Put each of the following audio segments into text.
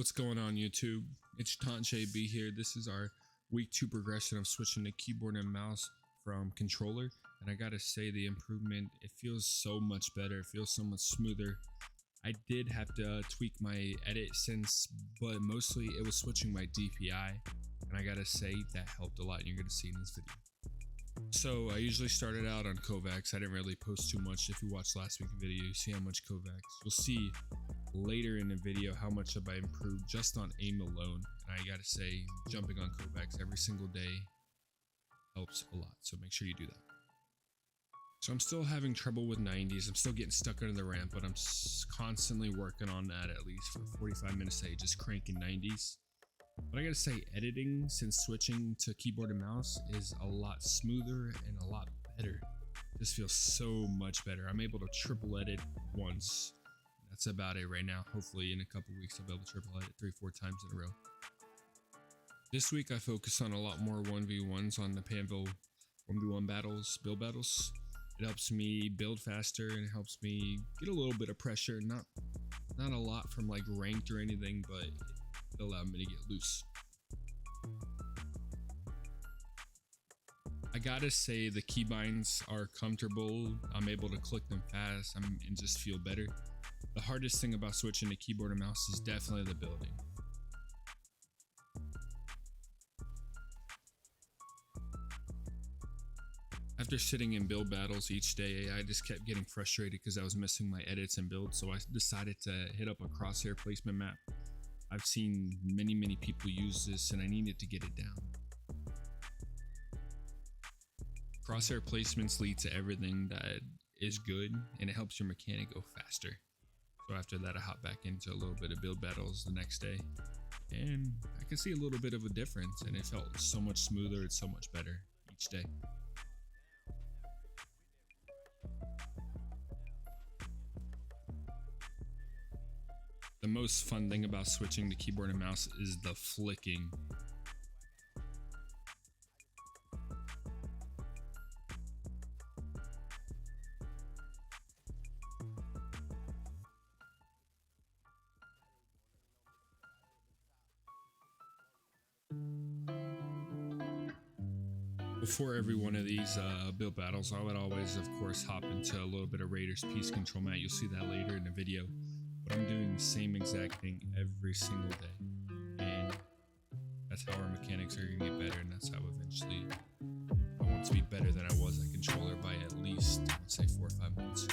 What's going on YouTube? It's JB here. This is our week 2 progression of switching to keyboard and mouse from controller, and I gotta say the improvement, it feels so much better. It feels so much smoother. I did have to tweak my edit sense, but mostly it was switching my DPI, and I gotta say that helped a lot, and you're gonna see in this video. So I usually started out on Kovacs. I didn't really post too much. If you watched last week's video, you see how much Kovacs. You'll see later in the video how much have I improved just on aim alone. And I gotta say, jumping on Kovacs every single day helps a lot, so make sure you do that. So I'm still having trouble with 90s. I'm still getting stuck under the ramp, but I'm constantly working on that at least for 45 minutes a day, just cranking 90s. But I gotta say, editing since switching to keyboard and mouse is a lot smoother and a lot better. This feels so much better. I'm able to triple edit once. That's about it right now. Hopefully in a couple weeks I'll be able to triple edit 3-4 times in a row. This week I focus on a lot more 1v1s on the Panville 1v1 battles, build battles. It helps me build faster and it helps me get a little bit of pressure. Not a lot from like ranked or anything, but it allowed me to get loose. I gotta say the keybinds are comfortable. I'm able to click them fast and just feel better. The hardest thing about switching to keyboard and mouse is definitely the building. After sitting in build battles each day, I just kept getting frustrated because I was missing my edits and builds, so I decided to hit up a crosshair placement map. I've seen many people use this and I needed to get it down. Crosshair placements lead to everything that is good and it helps your mechanic go faster. So after that I hop back into a little bit of build battles the next day and I can see a little bit of a difference and it felt so much smoother and so much better each day. The most fun thing about switching to keyboard and mouse is the flicking. Before every one of these build battles, I would always, of course, hop into a little bit of Raiders Peace Control Mat. You'll see that later in the video. But I'm doing the same exact thing every single day, and that's how our mechanics are gonna get better, and that's how eventually I want to be better than I was at controller by at least, let's say, 4 or 5 months.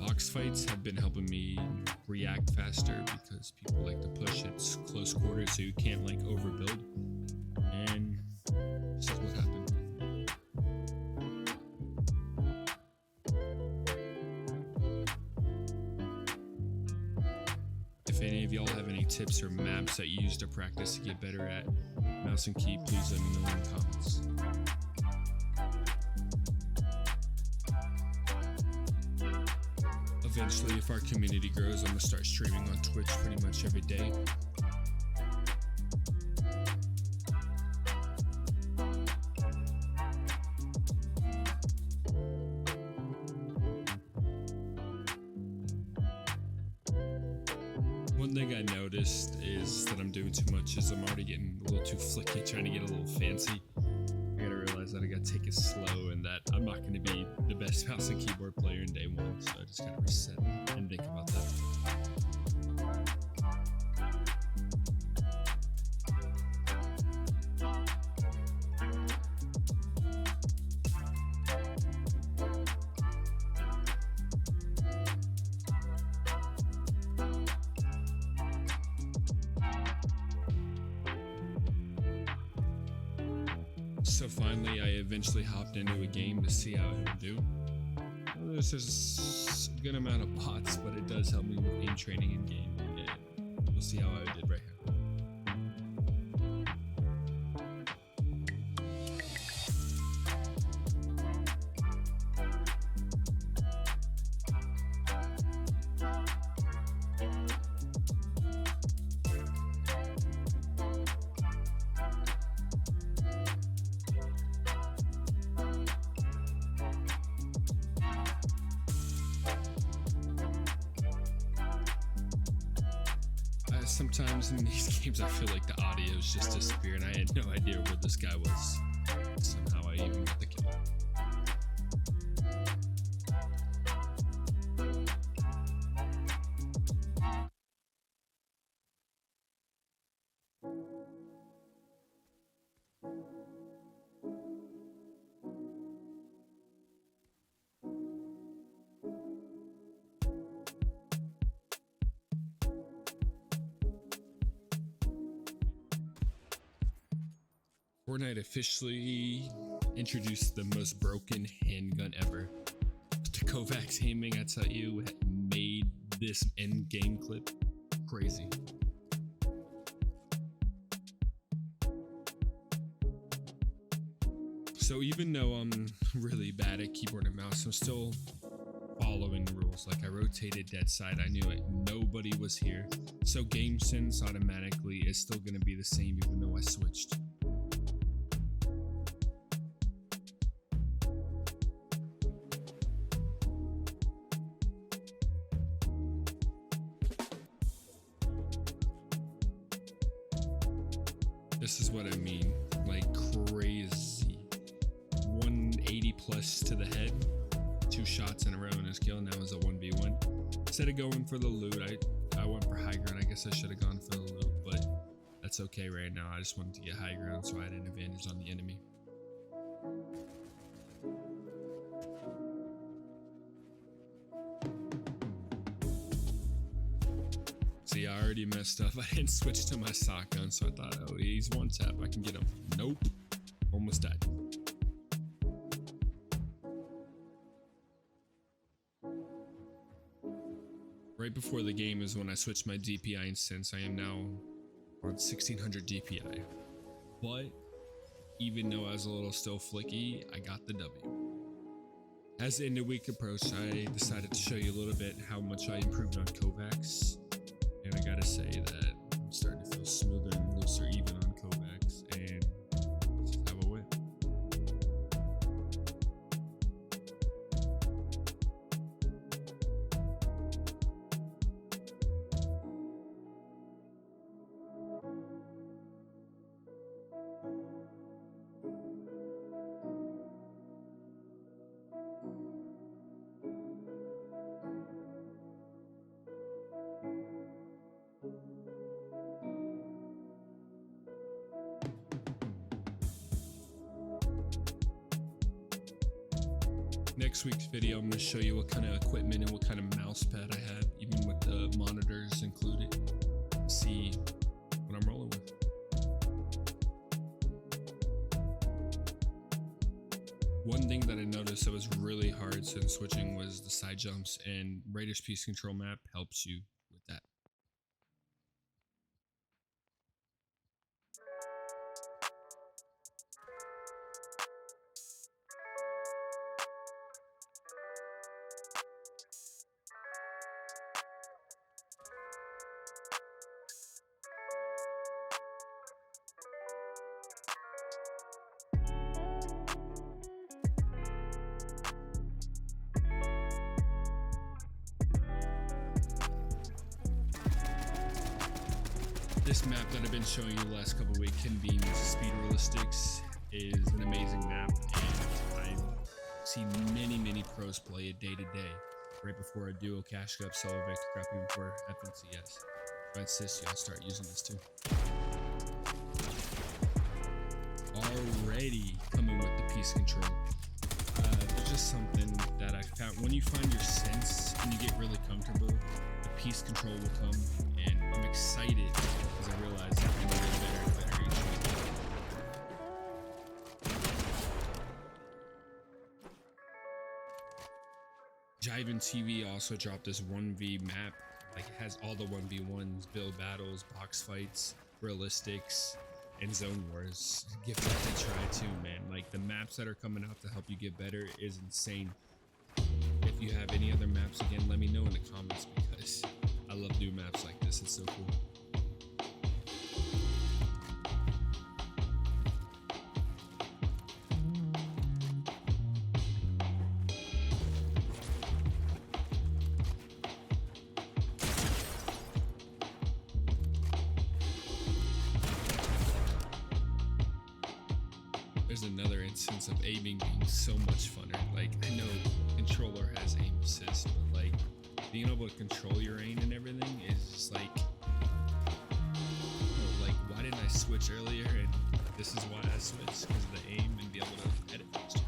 Box fights have been helping me react faster because people like to push. It's close quarters, so you can't like overbuild, and this is what happened. If any of y'all have any tips or maps that you use to practice to get better at mouse and key, please let me know in the comments. Eventually, if our community grows, I'm gonna start streaming on Twitch pretty much every day. One thing I noticed is that I'm doing too much is I'm already getting a little too flicky, trying to get a little fancy. I gotta realize that I gotta take it slow and that I'm not gonna be the best mouse and keyboard player in day 1, so I just gotta reset and think about that. So finally, I eventually hopped into a game to see how it would do. Well, there's a good amount of bots, but it does help me with aim training in game, and we'll see how I did right here. sometimes in these games I feel like the audio is just disappearing. I had no idea where this guy was. Somehow I even got the kill. Fortnite officially introduced the most broken handgun ever. The Kovacs aiming, I tell you, made this end game clip crazy. So even though I'm really bad at keyboard and mouse, I'm still following the rules. Like I rotated dead side, I knew it. Nobody was here. So game sense automatically is still gonna be the same even though I switched. This is what I mean, like crazy. 180 plus to the head, 2 shots in a row in his kill, and that was a 1v1. Instead of going for the loot, I went for high ground. I guess I should have gone for the loot, but that's okay right now. I just wanted to get high ground so I had an advantage on the enemy. See, I already messed up. I didn't switch to my shotgun, so I thought, oh, he's one tap. I can get him. Nope. Almost died. Right before the game is when I switched my DPI, and since I am now on 1600 DPI. But even though I was a little still flicky, I got the W. As the end of week approached, I decided to show you a little bit how much I improved on Kovacs. And I gotta say that I'm starting to feel smoother and looser even on Kovacs, and this is how it went. Next week's video, I'm going to show you what kind of equipment and what kind of mouse pad I had, even with the monitors included. See what I'm rolling with. One thing that I noticed that was really hard since switching was the side jumps, and Raiders Piece Control map helps you with that. This map that I've been showing you the last couple of weeks, Convene Speed Realistics, is an amazing map, and I see many pros play it day to day. Right before a duo cash up, solo vector crap, even before FNCS. If I insist you, I'll start using this too. Already coming with the piece control. There's just something that I found when you find your sense and you get really comfortable, the piece control will come, and I'm excited because I realize that I'm getting better and better each week. Jivin TV also dropped this 1v map. Like, it has all the 1v1s, build battles, box fights, realistics, and zone wars. Give that a try too, man. Like, the maps that are coming out to help you get better is insane. If you have any other maps, again, let me know in the comments, because I love new maps like this. It's so cool. there's another instance of aiming being so much funner. Like, I know controller has aim assist, but like being able to control your aim and everything is just like, oh, like why didn't I switch earlier? And this is why I switched, because of the aim and be able to edit faster.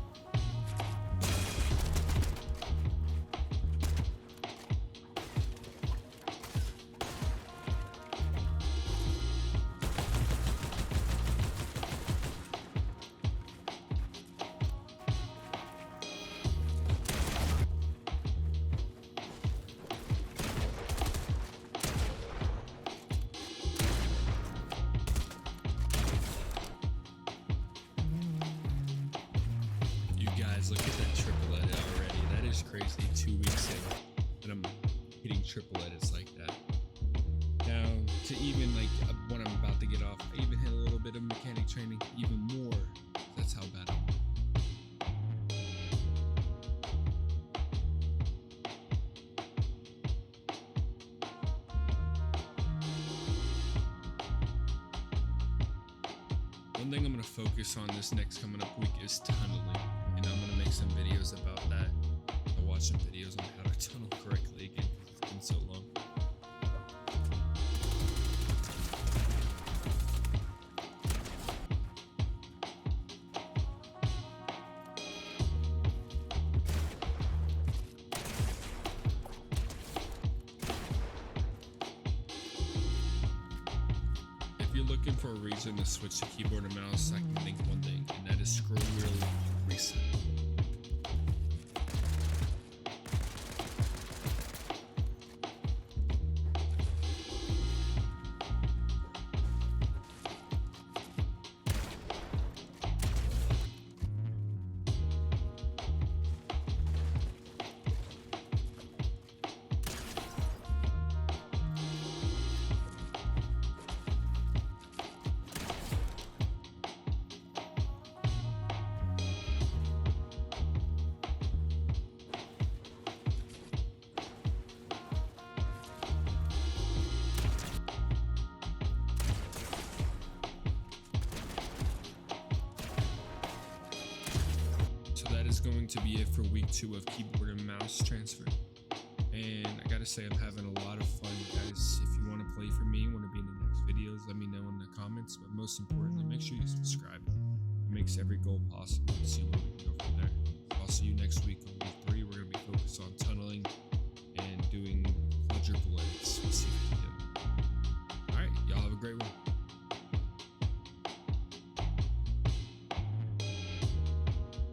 Look at that triple edit already. That is crazy. 2 weeks in, and I'm hitting triple edits like that. Now, to even like when I'm about to get off, I even hit a little bit of mechanic training, even more. That's how bad I'm. One thing I'm gonna focus on this next coming up week is tunneling. And I'm gonna make some videos about that. I'll watch some videos on how to tunnel correctly again, because it's been so long. If you're looking for a reason to switch to keyboard and mouse, I can think one thing, and that is scroll wheel reset. Is going to be it for week 2 of keyboard and mouse transfer, and I gotta say I'm having a lot of fun, guys. If you want to play for me, want to be in the next videos, let me know in the comments, but most importantly, make sure you subscribe. It makes every goal possible. See where we can go from there.